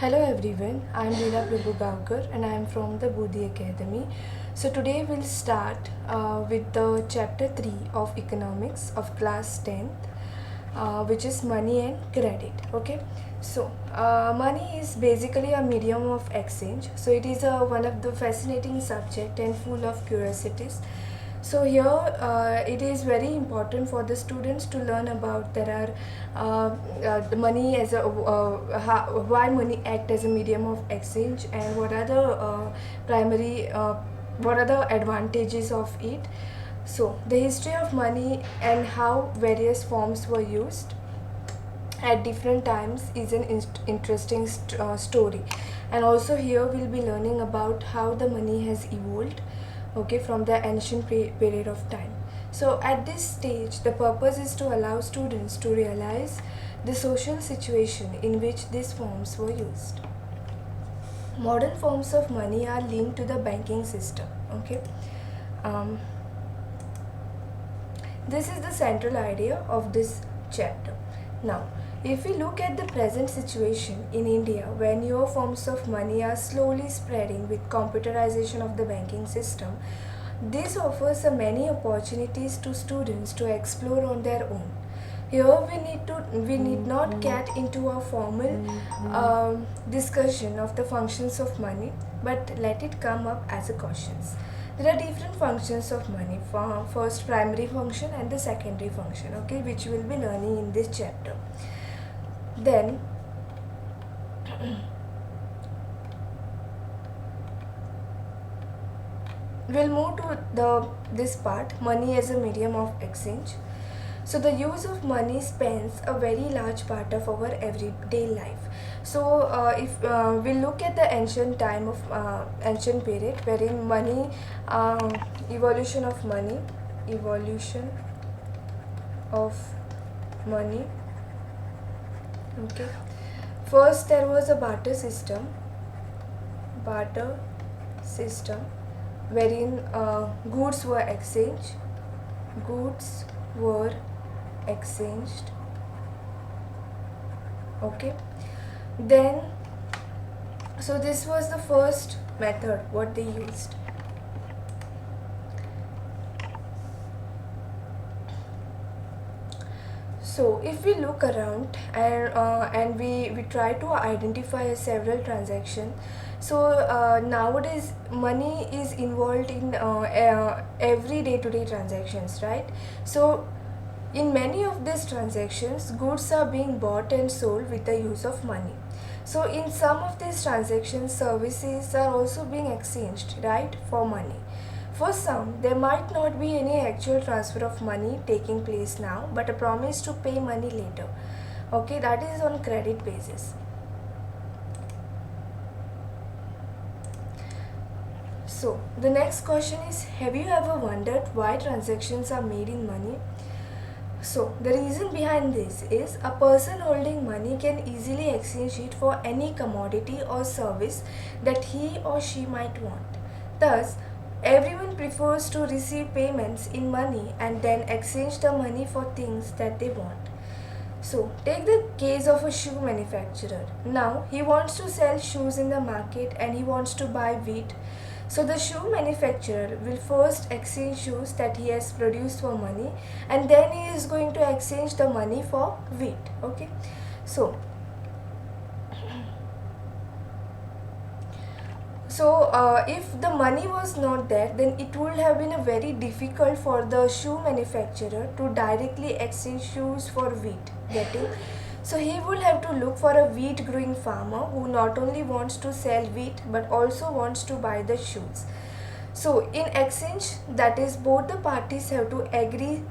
Hello everyone, I am Leela Prabhu and I am from the Bodhi Academy. So today we'll start with the chapter 3 of economics of class 10th, which is money and credit. Okay, so money is basically a medium of exchange. So it is one of the fascinating subject and full of curiosities. So here it is very important for the students to learn about there are the money as a why money act as a medium of exchange and what are the primary what are the advantages of it. So the history of money and how various forms were used at different times is an interesting story, and also here we'll be learning about how the money has evolved, okay, from the ancient period of time. So at this stage the purpose is to allow students to realize the social situation in which these forms were used. Modern forms of money are linked to the banking system, okay. um, this is the central idea of this chapter. Now, if we look at the present situation in India, where newer forms of money are slowly spreading with computerization of the banking system, this offers many opportunities to students to explore on their own. Here we need not get into a formal discussion of the functions of money, but let it come up as a questions. There are different functions of money. First, primary function and the secondary function, okay, which we will be learning in this chapter. Then we'll move to this part, money as a medium of exchange. So the use of money spans a very large part of our everyday life. So if we look at the ancient time of ancient period, wherein money, evolution of money, evolution of money. Okay. First, there was a barter system, wherein goods were exchanged. Goods were exchanged. Okay. Then, so this was the first method what they used. So if we look around and we try to identify several transactions, so nowadays money is involved in every day-to-day transactions, right? So in many of these transactions, goods are being bought and sold with the use of money. So in some of these transactions, services are also being exchanged, right, for money. For some, there might not be any actual transfer of money taking place now, but a promise to pay money later. Okay, that is on credit basis. So, the next question is, have you ever wondered why transactions are made in money? So, the reason behind this is a person holding money can easily exchange it for any commodity or service that he or she might want. Thus, everyone prefers to receive payments in money and then exchange the money for things that they want. So, take the case of a shoe manufacturer. Now, he wants to sell shoes in the market and he wants to buy wheat. So, the shoe manufacturer will first exchange shoes that he has produced for money, and then he is going to exchange the money for wheat. Okay. So, if the money was not there, then it would have been a very difficult for the shoe manufacturer to directly exchange shoes for wheat. Getting? So he would have to look for a wheat growing farmer who not only wants to sell wheat but also wants to buy the shoes. So in exchange, that is, both the parties have to agree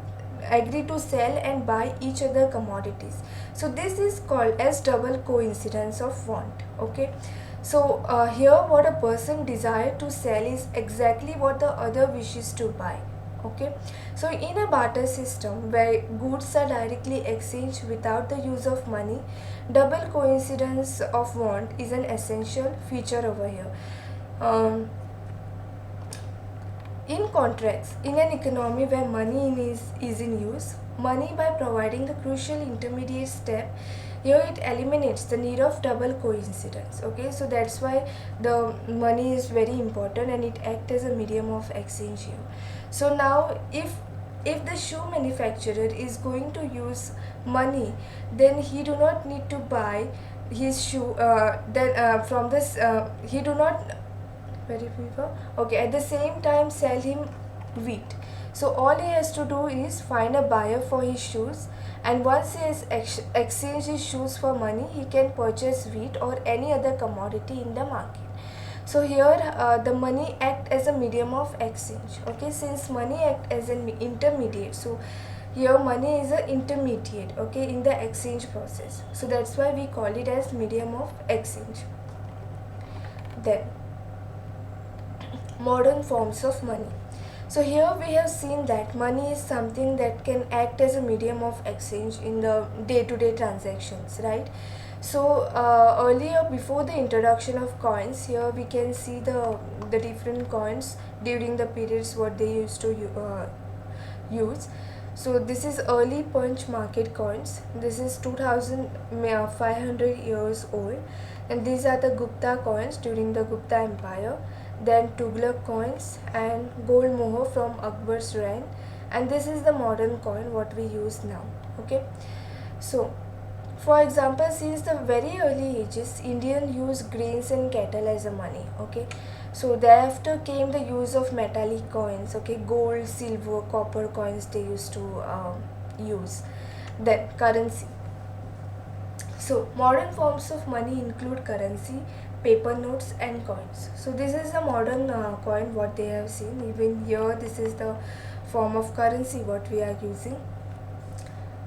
to sell and buy each other commodities. So this is called as double coincidence of want. Okay. So here what a person desires to sell is exactly what the other wishes to buy. Okay. So in a barter system where goods are directly exchanged without the use of money, double coincidence of want is an essential feature over here. In contrast, in an economy where money is in use, money, by providing the crucial intermediate step, here it eliminates the need of double coincidence. Okay, so that's why the money is very important and it acts as a medium of exchange here. So now if the shoe manufacturer is going to use money, then he do not need to buy his shoe from this he do not very fever okay at the same time sell him wheat. So all he has to do is find a buyer for his shoes, and once he has exchanged his shoes for money, he can purchase wheat or any other commodity in the market. So here the money act as a medium of exchange. Okay, since money act as an intermediate, so here money is an intermediate, okay, in the exchange process. So that's why we call it as medium of exchange. Then modern forms of money. So here we have seen that money is something that can act as a medium of exchange in the day-to-day transactions, right? So earlier, before the introduction of coins, here we can see the different coins during the periods what they used to use. So this is early punch market coins. This is 2500 years old, and these are the Gupta coins during the Gupta Empire. Then Tughlaq coins and gold mohur from Akbar's reign, and this is the modern coin what we use now. Okay, so for example, since the very early ages, Indian used grains and cattle as a money. Okay, so thereafter came the use of metallic coins. Okay, gold, silver, copper coins they used to use. Then currency. So modern forms of money include currency, paper notes and coins. So this is the modern coin what they have seen. Even here this is the form of currency what we are using.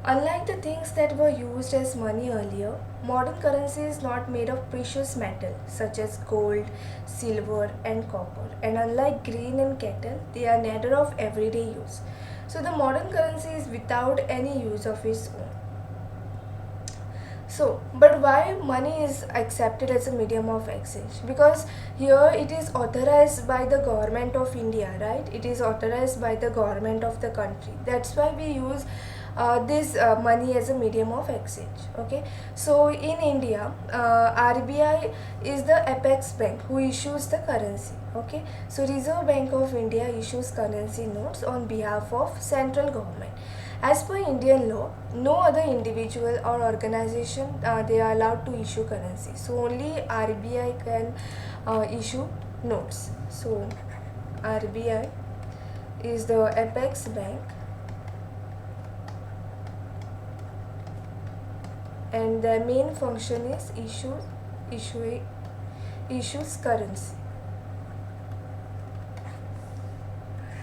Unlike the things that were used as money earlier, modern currency is not made of precious metal such as gold, silver and copper, and unlike grain and cattle, they are neither of everyday use. So the modern currency is without any use of its own. So, but why money is accepted as a medium of exchange? Because here it is authorized by the government of India, right? It is authorized by the government of the country. That's why we use this money as a medium of exchange. Okay, so in India, RBI is the apex bank who issues the currency. Okay, so Reserve Bank of India issues currency notes on behalf of central government. As per Indian law, no other individual or organization they are allowed to issue currency. So only RBI can issue notes. So RBI is the apex bank, and their main function is issues currency.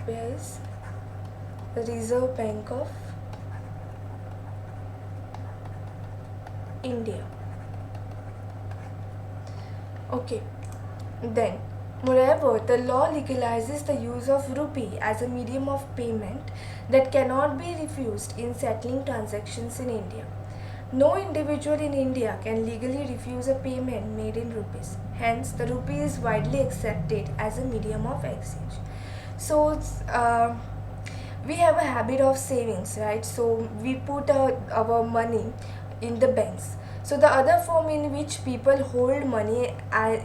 Where is the Reserve Bank of India. Okay, then moreover, the law legalizes the use of rupee as a medium of payment that cannot be refused in settling transactions in India. No individual in India can legally refuse a payment made in rupees. Hence, the rupee is widely accepted as a medium of exchange. So, we have a habit of savings, right? So, we put our money in the banks. So the other form in which people hold money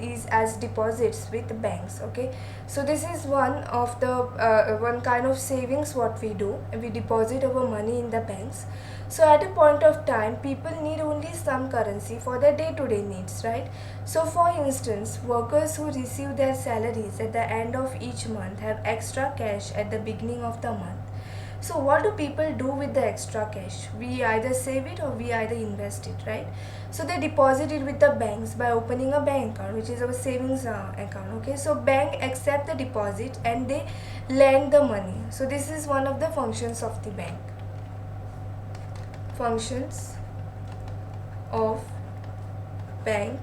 is as deposits with banks. Okay, so this is one of the one kind of savings what we do. We deposit our money in the banks. So at a point of time, people need only some currency for their day-to-day needs, right? So for instance, workers who receive their salaries at the end of each month have extra cash at the beginning of the month. So what do people do with the extra cash? We either save it or we either invest it, right? So they deposit it with the banks by opening a bank account, which is our savings account. Okay, so bank accept the deposit and they lend the money. So this is one of the functions of the bank. Functions of bank.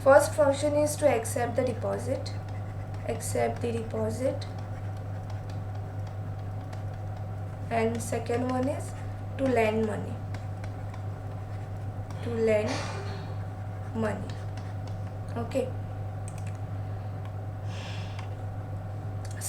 First function is to accept the deposit. Accept the deposit. And second one is to lend money. To lend money. Okay.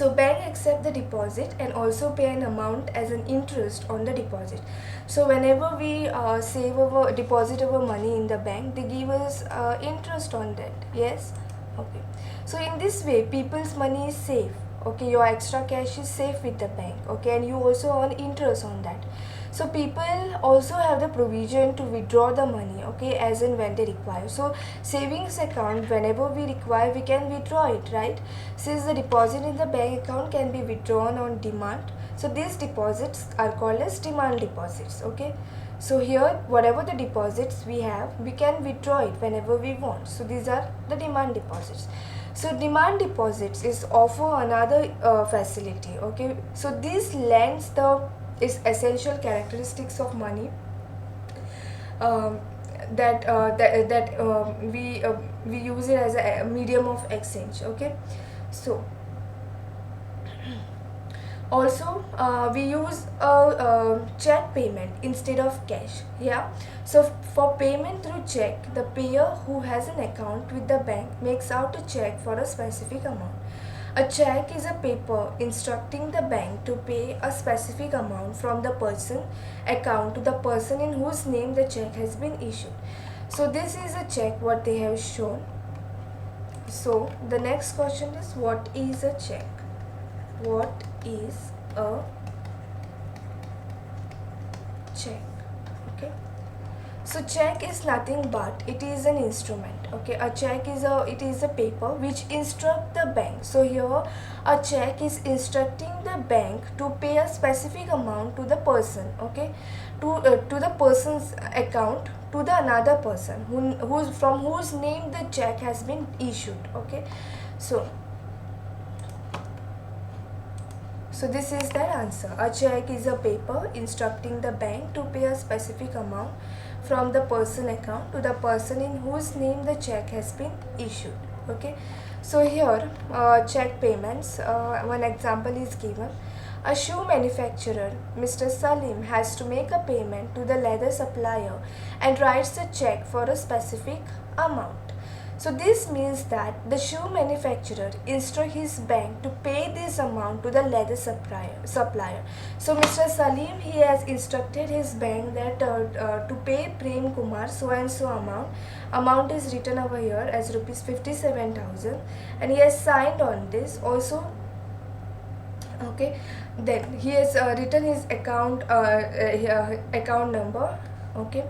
So bank accept the deposit and also pay an amount as an interest on the deposit. So whenever we save our deposit our money in the bank, they give us interest on that. Yes. Okay. So in this way, people's money is safe. Okay, your extra cash is safe with the bank. Okay, and you also earn interest on that. So people also have the provision to withdraw the money, okay, as and when they require. So savings account, whenever we require, we can withdraw it, right? Since the deposit in the bank account can be withdrawn on demand, so these deposits are called as demand deposits, okay. So here, whatever the deposits we have, we can withdraw it whenever we want. So these are the demand deposits. So demand deposits is offer another facility, okay. So this lends the is essential characteristics of money, um, we use it as a medium of exchange, okay. So also we use a check payment instead of cash. Yeah, so for payment through check, the payer who has an account with the bank makes out a check for a specific amount. A check is a paper instructing the bank to pay a specific amount from the person account to the person in whose name the check has been issued. So this is a check what they have shown. So the next question is, what is a check? What is a check? Okay. So check is nothing but it is an instrument. Okay, a check is a paper which instruct the bank. So here a check is instructing the bank to pay a specific amount to the person. Okay, to the person's account to the another person who's from whose name the check has been issued. Okay, so this is the answer. A check is a paper instructing the bank to pay a specific amount from the person account to the person in whose name the check has been issued. Okay, so here check payments, one example is given. A shoe manufacturer, Mr. Salim, has to make a payment to the leather supplier and writes a check for a specific amount. So this means that the shoe manufacturer instructs his bank to pay this amount to the leather supplier. So Mr. Salim, he has instructed his bank that to pay Prem Kumar so and so amount. Amount is written over here as rupees 57,000, and he has signed on this also. Okay, then he has written his account number. Okay,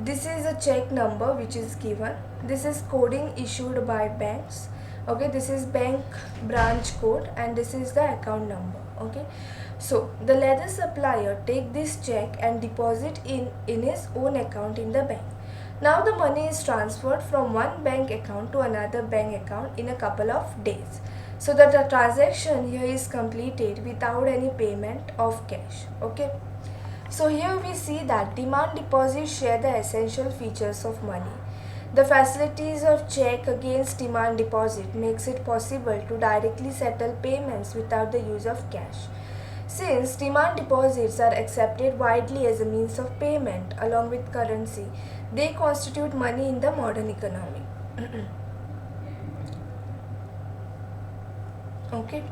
this is a check number which is given. This is coding issued by banks. Okay, this is bank branch code and this is the account number. Okay, so the leather supplier take this check and deposit in his own account in the bank. Now the money is transferred from one bank account to another bank account in a couple of days. So that the transaction here is completed without any payment of cash. Okay. So here we see that demand deposits share the essential features of money. The facilities of check against demand deposit makes it possible to directly settle payments without the use of cash. Since demand deposits are accepted widely as a means of payment along with currency, they constitute money in the modern economy. Okay.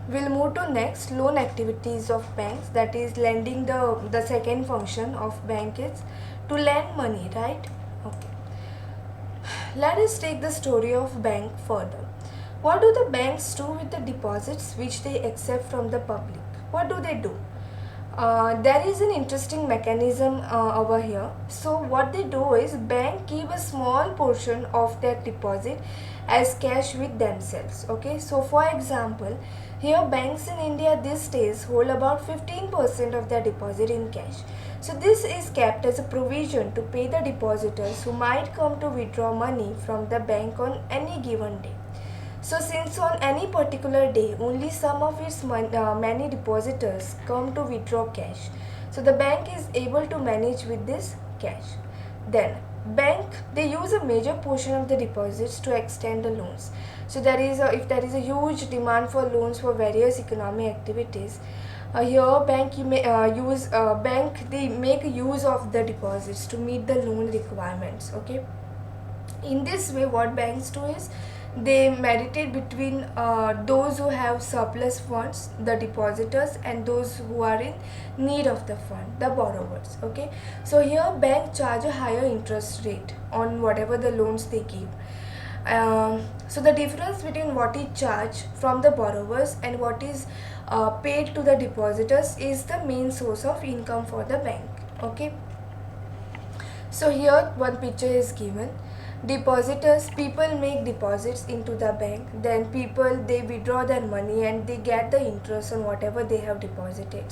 We'll move to next, loan activities of banks, that is lending. The second function of bank is to lend money, right? Okay. Let us take the story of bank further. What do the banks do with the deposits which they accept from the public? What do they do? There is an interesting mechanism over here. So what they do is bank keep a small portion of their deposit as cash with themselves. Okay, so for example, here banks in India these days hold about 15% of their deposit in cash. So this is kept as a provision to pay the depositors who might come to withdraw money from the bank on any given day. So since on any particular day only some of its many depositors come to withdraw cash, so the bank is able to manage with this cash. Then bank, they use a major portion of the deposits to extend the loans. So if there is a huge demand for loans for various economic activities, here bank they make use of the deposits to meet the loan requirements. Okay, in this way what banks do is They mediate between those who have surplus funds, the depositors, and those who are in need of the fund, the borrowers. Okay, so here bank charge a higher interest rate on whatever the loans they give. So the difference between what is charged from the borrowers and what is paid to the depositors is the main source of income for the bank. Okay, so here one picture is given. Depositors, people make deposits into the bank, then people, they withdraw their money and they get the interest on whatever they have deposited.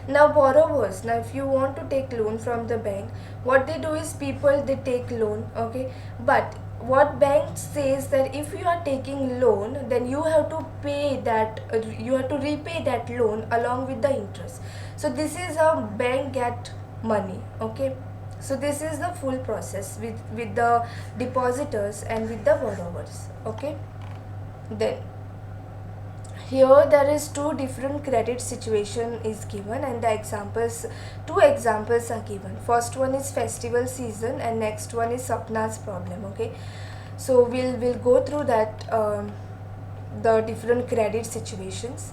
Now borrowers, now if you want to take loan from the bank, what they do is people, they take loan. Okay, but what bank says that if you are taking loan, then you have to pay that, you have to repay that loan along with the interest. So this is how bank get money. Okay, so this is the full process with the depositors and with the borrowers. Okay, then here there is two different credit situation is given, and the examples, two examples are given. First one is festival season and next one is Sapna's problem. Okay, so we'll go through that, the different credit situations.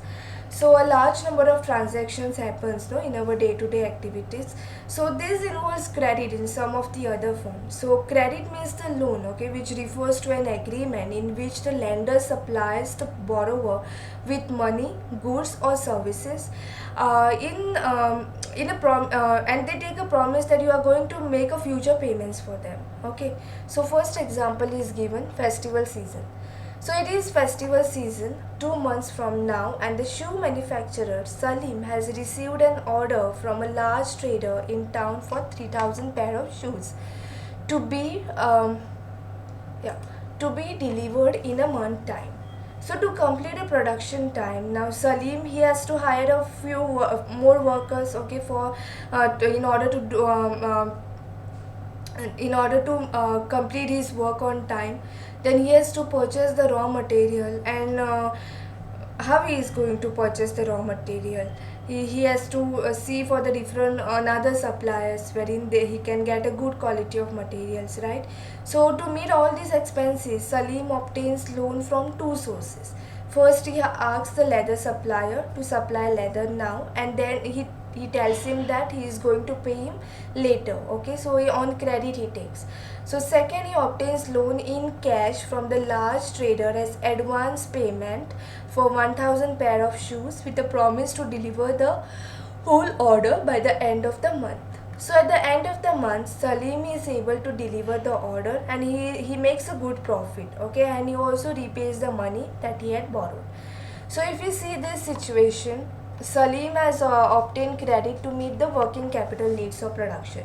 So a large number of transactions happens, no, in our day-to-day activities. So this involves credit in some of the other forms. So credit means the loan, okay, which refers to an agreement in which the lender supplies the borrower with money, goods or services, and they take a promise that you are going to make a future payments for them. Okay, so first example is given, festival season. So it is festival season 2 months from now, and the shoe manufacturer Salim has received an order from a large trader in town for 3,000 pair of shoes to be to be delivered in a month time. So to complete the production time, now Salim, he has to hire a few more workers. Okay, for in order to do, complete his work on time. Then he has to purchase the raw material, and how he is going to purchase the raw material, he has to see for the different another suppliers wherein he can get a good quality of materials, right? So to meet all these expenses, Salim obtains loan from two sources. First, he asks the leather supplier to supply leather now, and then he tells him that he is going to pay him later. Okay, so on credit he takes. So second, he obtains loan in cash from the large trader as advance payment for 1,000 pair of shoes with a promise to deliver the whole order by the end of the month. So at the end of the month, Salim is able to deliver the order, and he makes a good profit. Okay, and he also repays the money that he had borrowed. So if you see this situation, Salim has obtained credit to meet the working capital needs of production.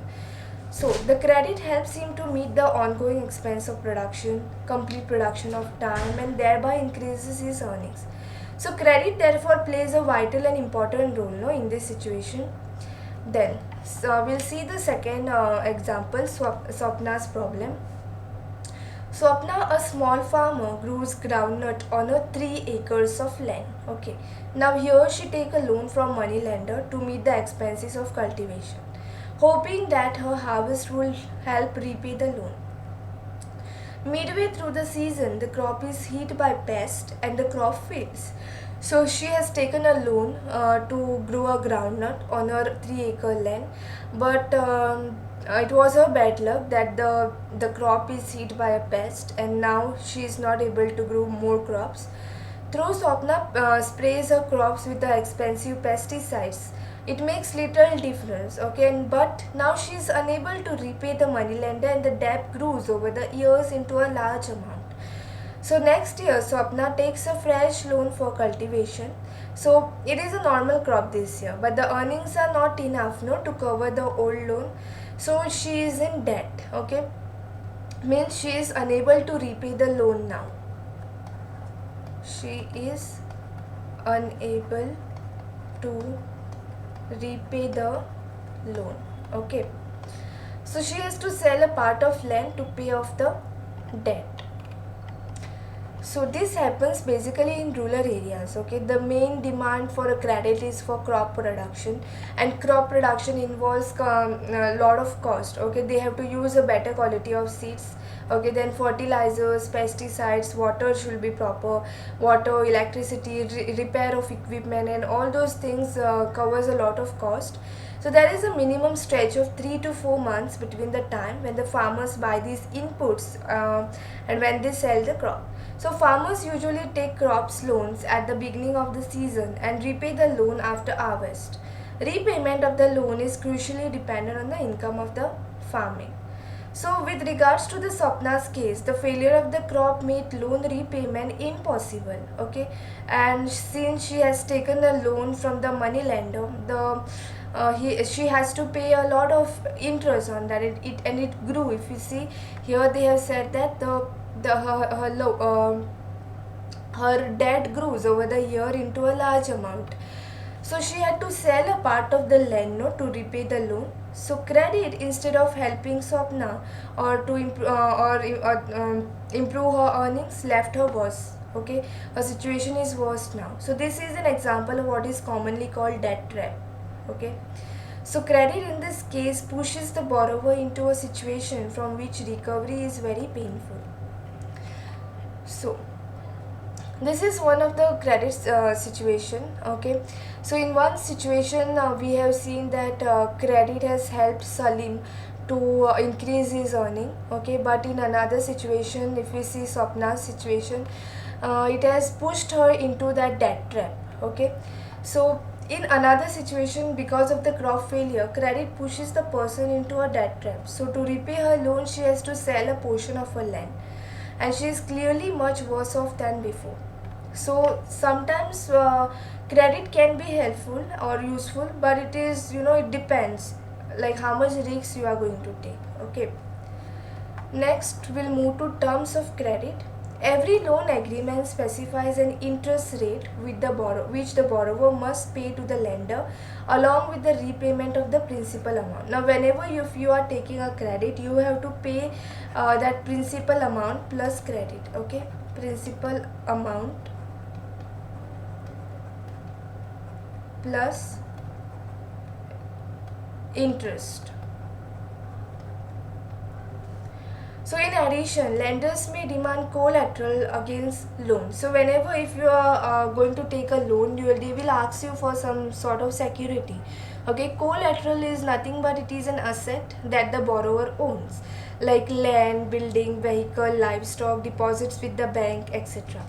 So the credit helps him to meet the ongoing expense of production, complete production of time, and thereby increases his earnings. So credit therefore plays a vital and important role, no, in this situation. Then we'll see the second example, Swapna's problem. Swapna, a small farmer, grows groundnut on her 3 acres of land. Okay. Now here she take a loan from money lender to meet the expenses of cultivation, hoping that her harvest will help repay the loan. Midway through the season, the crop is hit by pest and the crop fails. So she has taken a loan to grow a groundnut on her 3-acre land, but it was her bad luck that the crop is hit by a pest, and now she is not able to grow more crops. Though Swapna sprays her crops with the expensive pesticides, it makes little difference. Okay, but now she is unable to repay the moneylender, and the debt grows over the years into a large amount. So next year, Swapna takes a fresh loan for cultivation. So it is a normal crop this year, but the earnings are not enough, no, to cover the old loan. So she is in debt. Okay, means she is unable to repay the loan now. She is unable to repay the loan. Okay, so she has to sell a part of land to pay off the debt. So this happens basically in rural areas. Okay, the main demand for a credit is for crop production, and crop production involves a lot of cost. Okay, they have to use a better quality of seeds. Okay, then fertilizers, pesticides, water should be proper, water, electricity, repair of equipment, and all those things covers a lot of cost. So there is a minimum stretch of 3 to 4 months between the time when the farmers buy these inputs and when they sell the crop. So farmers usually take crops loans at the beginning of the season and repay the loan after harvest. Repayment of the loan is crucially dependent on the income of the farming. So with regards to the Sapna's case, the failure of the crop made loan repayment impossible. Okay, and since she has taken the loan from the money lender, she has to pay a lot of interest on that. It grew. If you see here, they have said that her debt grows over the year into a large amount. So she had to sell a part of the land to repay the loan. So credit, instead of helping Swapna or to improve her earnings, left her worse. Okay, her situation is worse now. So this is an example of what is commonly called debt trap. Okay, so credit in this case pushes the borrower into a situation from which recovery is very painful. So this is one of the credit situation. Okay, so in one situation we have seen that credit has helped Salim to increase his earning. Okay, but in another situation, if we see Swapna's situation, it has pushed her into that debt trap. Okay, so in another situation, because of the crop failure, credit pushes the person into a debt trap. So to repay her loan, she has to sell a portion of her land, and she is clearly much worse off than before. So sometimes credit can be helpful or useful, but it is, it depends like how much risks you are going to take. Okay, next we'll move to terms of credit. Every loan agreement specifies an interest rate with which the borrower must pay to the lender along with the repayment of the principal amount. Now whenever if you are taking a credit, you have to pay that principal amount plus credit. Okay, principal amount plus interest. So in addition, lenders may demand collateral against loans. So whenever if you are going to take a loan, they will ask you for some sort of security. Okay, collateral is nothing but it is an asset that the borrower owns, like land, building, vehicle, livestock, deposits with the bank, etc.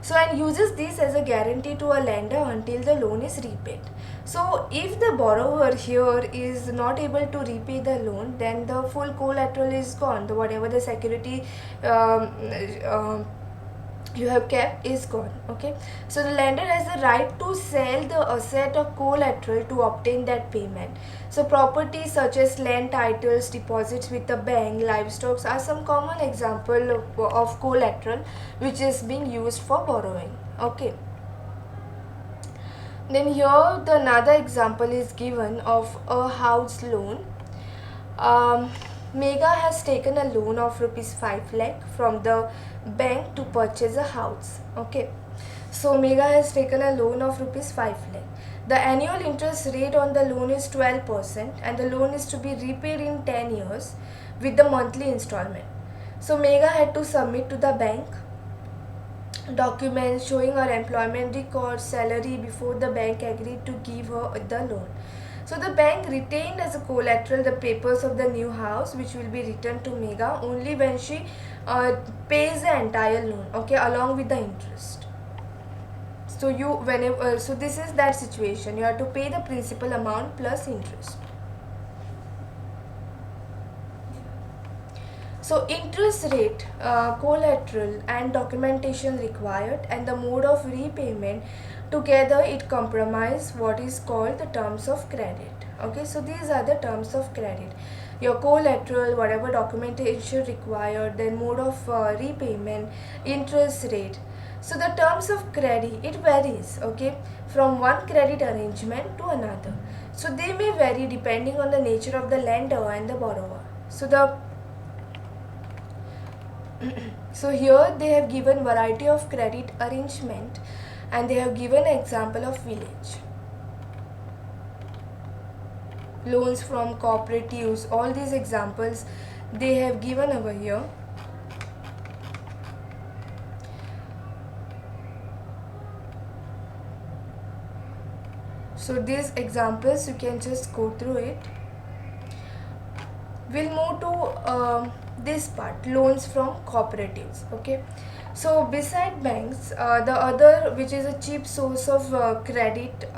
So and uses this as a guarantee to a lender until the loan is repaid. So if the borrower here is not able to repay the loan, then the full collateral is gone. Whatever the security you have kept is gone. Okay, so the lender has the right to sell the asset or collateral to obtain that payment. So properties such as land titles, deposits with the bank, livestock are some common example of collateral which is being used for borrowing. Okay, then here the another example is given of a house loan. Megha has taken a loan of rupees 5 lakh from the bank to purchase a house. Okay, so Megha has taken a loan of rupees 5 lakh. The annual interest rate on the loan is 12% and the loan is to be repaid in 10 years with the monthly installment. So Megha had to submit to the bank documents showing her employment records, salary before the bank agreed to give her the loan. So the bank retained as a collateral the papers of the new house which will be returned to Megha only when she pays the entire loan, okay, along with the interest. So so this is that situation. You have to pay the principal amount plus interest. So interest rate, collateral and documentation required and the mode of repayment together it comprise what is called the terms of credit. Okay, so these are the terms of credit. Your collateral, whatever documentation required, then mode of repayment, interest rate. So the terms of credit, it varies, okay, from one credit arrangement to another. So they may vary depending on the nature of the lender and the borrower. So the So here they have given variety of credit arrangement, and they have given an example of village. Loans from cooperatives, all these examples they have given over here. So these examples you can just go through it. We'll move to this part, loans from cooperatives. Okay, so beside banks, the other which is a cheap source of credit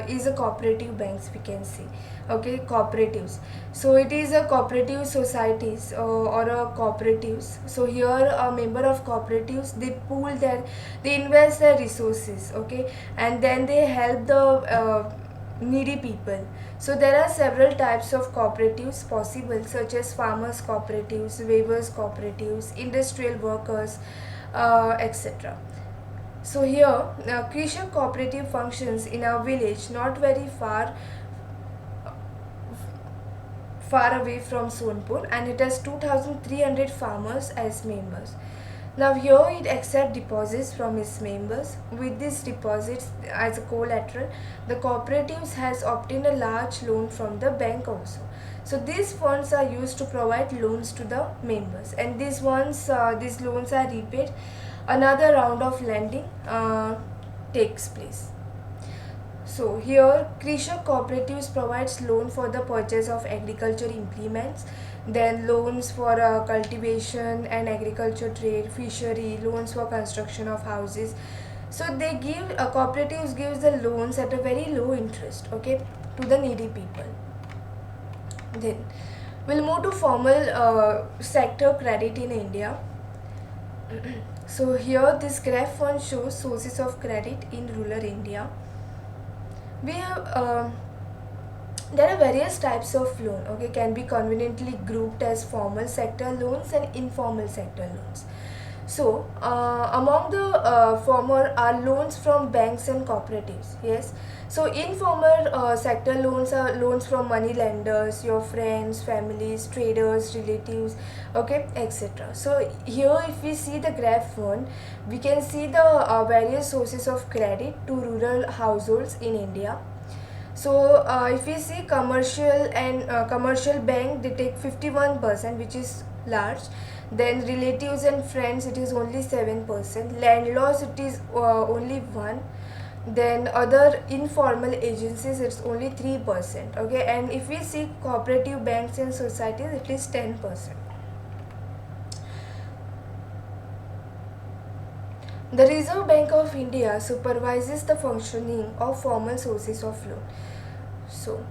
is a cooperative banks, we can see. Okay, cooperatives. So it is a cooperative societies or a cooperatives. So here a member of cooperatives, they invest their resources. Okay, and then they help the needy people. So there are several types of cooperatives possible, such as farmers cooperatives, weavers cooperatives, industrial workers, etc. So here Krishak cooperative functions in a village not very far away from Sonpur, and it has 2300 farmers as members. Now here it accepts deposits from its members. With these deposits as a collateral, the cooperatives has obtained a large loan from the bank also. So these funds are used to provide loans to the members, and these loans are repaid. Another round of lending takes place. So here Krishak cooperatives provides loan for the purchase of agriculture implements, then loans for cultivation and agriculture trade, fishery, loans for construction of houses. So they give cooperatives gives the loans at a very low interest, okay, to the needy people. Then we'll move to formal sector credit in India. So here this graph one shows sources of credit in rural India. We have there are various types of loan, okay, can be conveniently grouped as formal sector loans and informal sector loans. So among the former are loans from banks and cooperatives. Yes, so informal sector loans are loans from money lenders, your friends, families, traders, relatives, okay, etc. So here if we see the graph one, we can see the various sources of credit to rural households in India. So if we see commercial bank, they take 51%, which is large. Then relatives and friends, it is only 7%. Landlords, it is only 1. Then other informal agencies, it's only 3%. Okay, and if we see cooperative banks and societies, it is 10%. The Reserve Bank of India supervises the functioning of formal sources of loan. So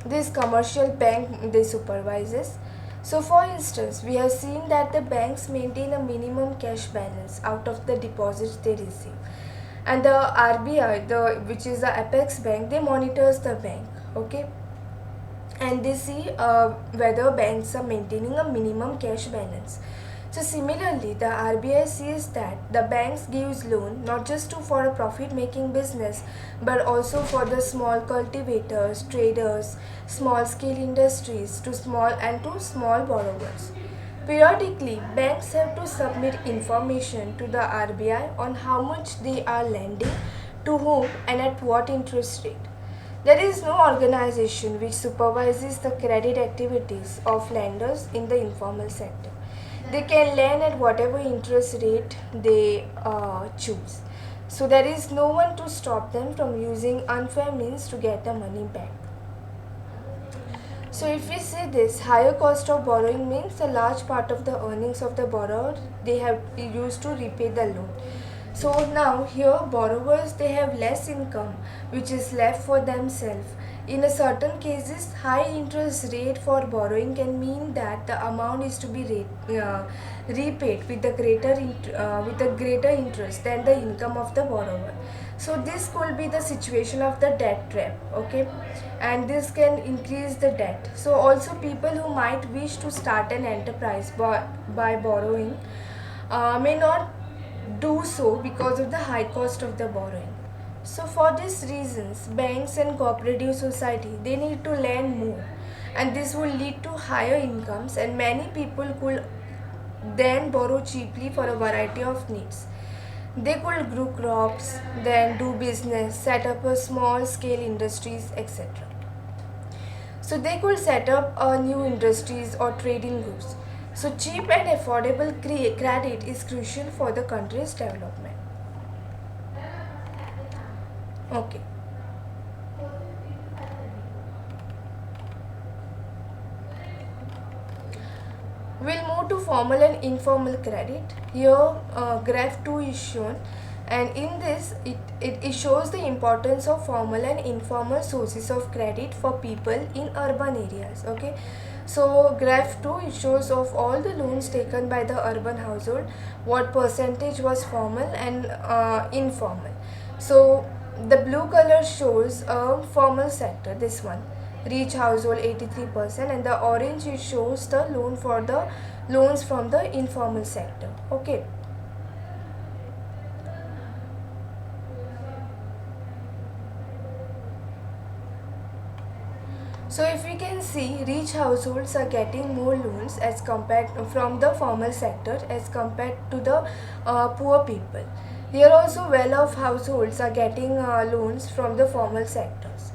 this commercial bank, they supervises. So for instance, we have seen that the banks maintain a minimum cash balance out of the deposits they receive, and the RBI, which is the apex bank, they monitors the bank, okay, and they see whether banks are maintaining a minimum cash balance. So similarly, the RBI sees that the banks gives loan not just for a profit making business, but also for the small cultivators, traders, small scale industries, to small borrowers. Periodically, banks have to submit information to the RBI on how much they are lending, to whom, and at what interest rate. There is no organization which supervises the credit activities of lenders in the informal sector. They can lend at whatever interest rate they choose. So there is no one to stop them from using unfair means to get the money back. So if we say this, higher cost of borrowing means a large part of the earnings of the borrower they have used to repay the loan. So now here borrowers, they have less income which is left for themselves. In a certain cases, high interest rate for borrowing can mean that the amount is to be repaid with a greater interest than the income of the borrower. So this could be the situation of the debt trap, okay, and this can increase the debt. So also people who might wish to start an enterprise by borrowing may not do so because of the high cost of the borrowing. So for these reasons, banks and cooperative society, they need to lend more, and this will lead to higher incomes, and many people then borrow cheaply for a variety of needs. They could grow crops, then do business, set up a small scale industries, etc. So they could set up new industries or trading goods. So cheap and affordable credit is crucial for the country's development. Okay. We'll move to formal and informal credit. Here, graph 2 is shown, and in this, it shows the importance of formal and informal sources of credit for people in urban areas. Okay, so graph 2 it shows of all the loans taken by the urban household, what percentage was formal and informal. So the blue color shows a formal sector, this one, rich household 83%, and the orange it shows the loans from the informal sector. Okay. So if we can see, rich households are getting more loans as compared from the formal sector as compared to the poor people. Here also well-off households are getting loans from the formal sectors,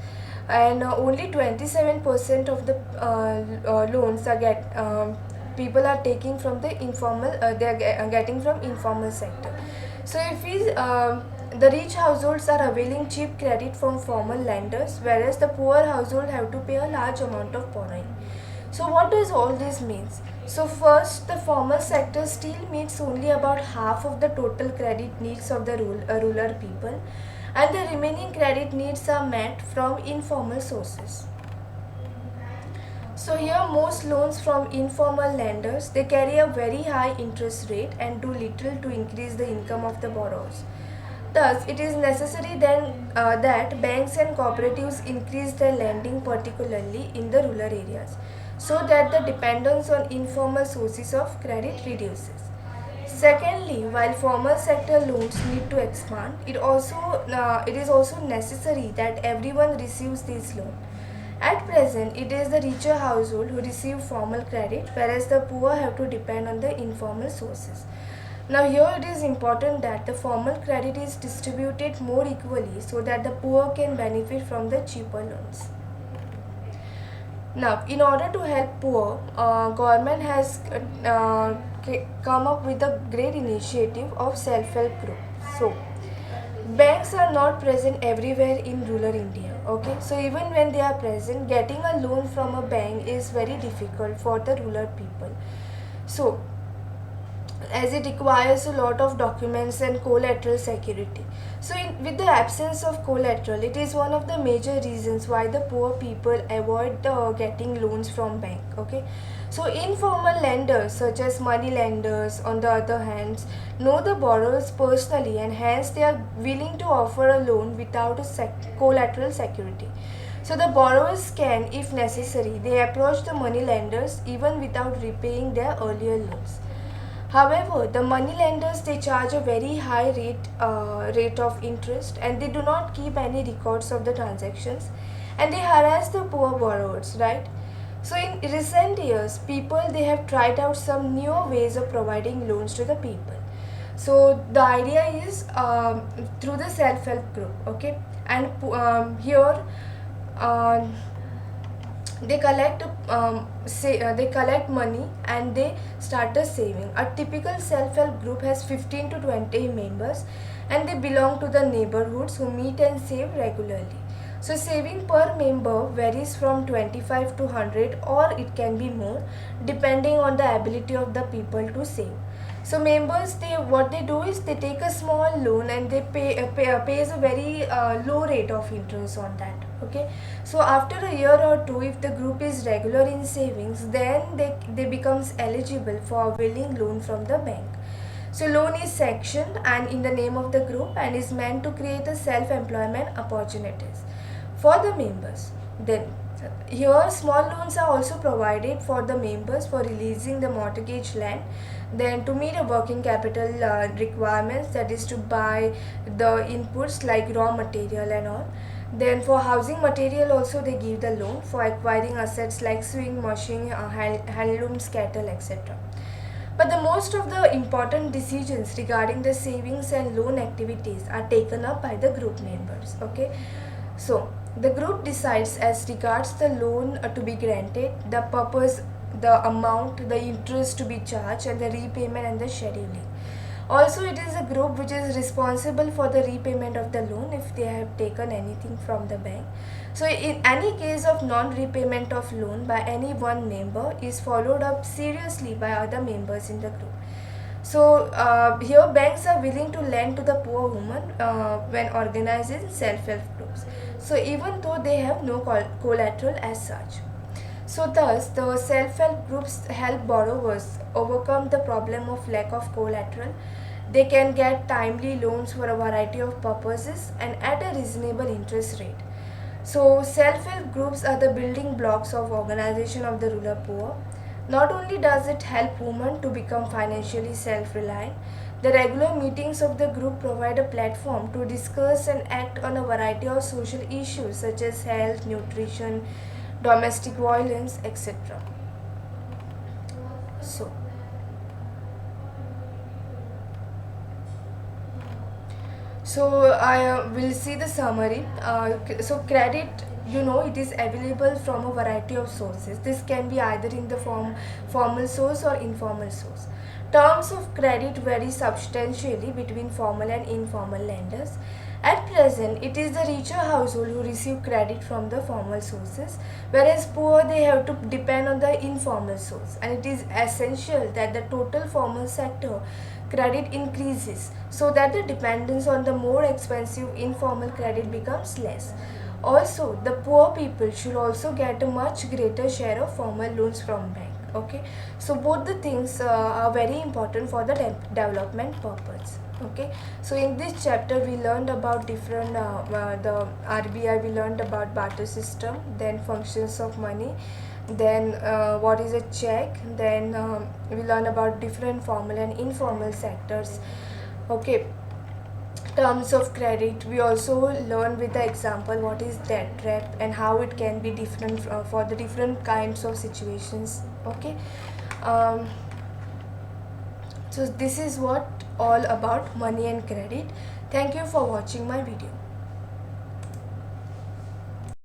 and only 27% of the loans are people are taking from the informal. They are getting from informal sector. So if we the rich households are availing cheap credit from formal lenders, whereas the poor household have to pay a large amount of borrowing. So what does all this means? So first, the formal sector still meets only about half of the total credit needs of the rural people, and the remaining credit needs are met from informal sources. So here most loans from informal lenders, they carry a very high interest rate and do little to increase the income of the borrowers. Thus, it is necessary then that banks and cooperatives increase their lending, particularly in the rural areas, so that the dependence on informal sources of credit reduces. Secondly, while formal sector loans need to expand, it is also necessary that everyone receives these loans. At present, it is the richer household who receive formal credit, whereas the poor have to depend on the informal sources. Now here it is important that the formal credit is distributed more equally so that the poor can benefit from the cheaper loans. Now, in order to help poor, government has come up with a great initiative of self-help group. So, banks are not present everywhere in rural India. Okay, so even when they are present, getting a loan from a bank is very difficult for the rural people. So, as it requires a lot of documents and collateral security. So with the absence of collateral, it is one of the major reasons why the poor people avoid getting loans from bank. Okay, so informal lenders such as money lenders on the other hand know the borrowers personally, and hence they are willing to offer a loan without a collateral security. So the borrowers can, if necessary, they approach the money lenders even without repaying their earlier loans. However, the money lenders, they charge a very high rate of interest, and they do not keep any records of the transactions, and they harass the poor borrowers, right? So in recent years, people, they have tried out some newer ways of providing loans to the people. So the idea is through the self-help group, okay, and here. They collect they collect money and they start a saving. A typical self-help group has 15 to 20 members, and they belong to the neighborhoods who meet and save regularly. So saving per member varies from 25 to 100, or it can be more depending on the ability of the people to save. So members, they what they do is they take a small loan and they pays a very low rate of interest on that. Okay, so after a year or two, if the group is regular in savings, then they becomes eligible for availing loan from the bank. So loan is sanctioned and in the name of the group, and is meant to create a self-employment opportunities for the members. Then here small loans are also provided for the members for releasing the mortgage land, then to meet a working capital requirements, that is to buy the inputs like raw material and all. Then for housing material also they give the loan for acquiring assets like sewing machine, handlooms, cattle, etc. But the most of the important decisions regarding the savings and loan activities are taken up by the group members. Okay, so the group decides as regards the loan to be granted, the purpose, the amount, the interest to be charged, and the repayment and the scheduling. Also, it is a group which is responsible for the repayment of the loan if they have taken anything from the bank. So, in any case of non-repayment of loan by any one member is followed up seriously by other members in the group. So, here banks are willing to lend to the poor woman when organizing self-help groups. So, even though they have no collateral as such. So thus, the self-help groups help borrowers overcome the problem of lack of collateral. They can get timely loans for a variety of purposes and at a reasonable interest rate. So self-help groups are the building blocks of organization of the rural poor. Not only does it help women to become financially self-reliant, the regular meetings of the group provide a platform to discuss and act on a variety of social issues such as health, nutrition, domestic violence, etc. So, I will see the summary. So credit, it is available from a variety of sources. This can be either in the formal source or informal source. Terms of credit vary substantially between formal and informal lenders. At present, it is the richer household who receive credit from the formal sources, whereas poor they have to depend on the informal source. And it is essential that the total formal sector credit increases so that the dependence on the more expensive informal credit becomes less. Also, the poor people should also get a much greater share of formal loans from bank. Okay, so both the things are very important for the development purpose. Okay, so in this chapter we learned about different the RBI, we learned about barter system, then functions of money, then what is a check, then we learn about different formal and informal sectors. Okay, terms of credit, we also learn with the example what is debt trap and how it can be different for the different kinds of situations. Okay, um, so this is what all about money and credit. Thank you for watching my video.